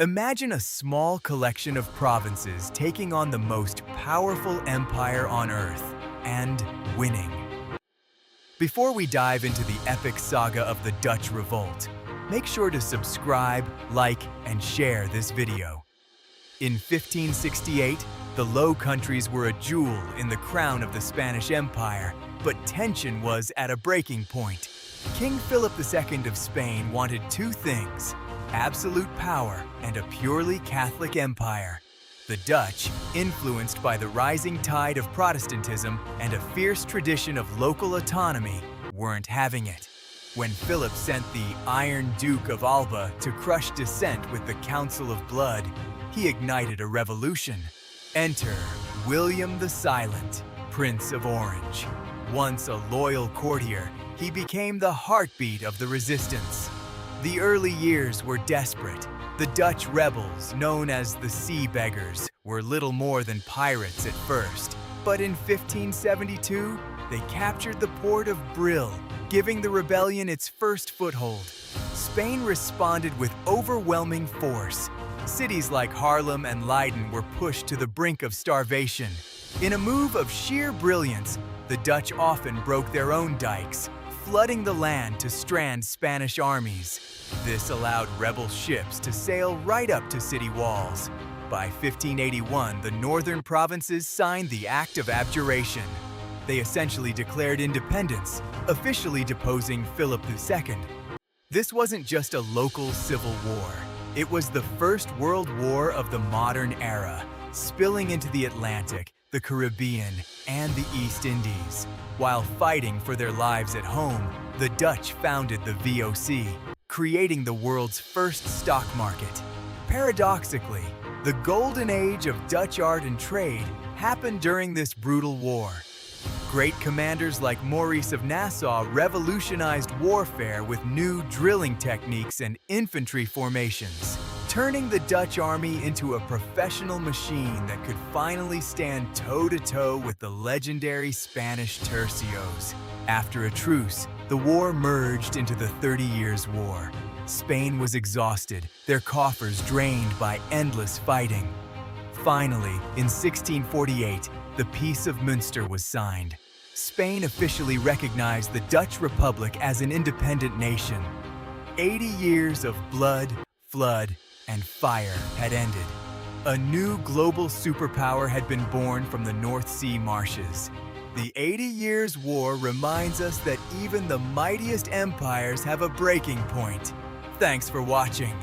Imagine a small collection of provinces taking on the most powerful empire on Earth and winning. Before we dive into the epic saga of the Dutch Revolt, make sure to subscribe, like, and share this video. In 1568, the Low Countries were a jewel in the crown of the Spanish Empire, but tension was at a breaking point. King Philip II of Spain wanted two things: absolute power and a purely Catholic empire. The Dutch, influenced by the rising tide of Protestantism and a fierce tradition of local autonomy, weren't having it. When Philip sent the Iron Duke of Alba to crush dissent with the Council of Blood, he ignited a revolution. Enter William the Silent, Prince of Orange. Once a loyal courtier, he became the heartbeat of the resistance. The early years were desperate. The Dutch rebels, known as the Beggars, were little more than pirates at first. But in 1572, they captured the port of Brill, giving the rebellion its first foothold. Spain responded with overwhelming force. Cities like Haarlem and Leiden were pushed to the brink of starvation. In a move of sheer brilliance, the Dutch often broke their own dikes, flooding the land to strand Spanish armies. This allowed rebel ships to sail right up to city walls. By 1581, the northern provinces signed the Act of Abjuration. They essentially declared independence, officially deposing Philip II. This wasn't just a local civil war. It was the First World War of the modern era, spilling into the Atlantic, the Caribbean, and the East Indies. While fighting for their lives at home, the Dutch founded the VOC, creating the world's first stock market. Paradoxically, the golden age of Dutch art and trade happened during this brutal war. Great commanders like Maurice of Nassau revolutionized warfare with new drilling techniques and infantry formations, turning the Dutch army into a professional machine that could finally stand toe-to-toe with the legendary Spanish tercios. After a truce, the war merged into the 30 Years' War. Spain was exhausted, their coffers drained by endless fighting. Finally, in 1648, the Peace of Münster was signed. Spain officially recognized the Dutch Republic as an independent nation. 80 years of blood, flood, and fire had ended. A new global superpower had been born from the North Sea marshes. The 80 Years' War reminds us that even the mightiest empires have a breaking point. Thanks for watching.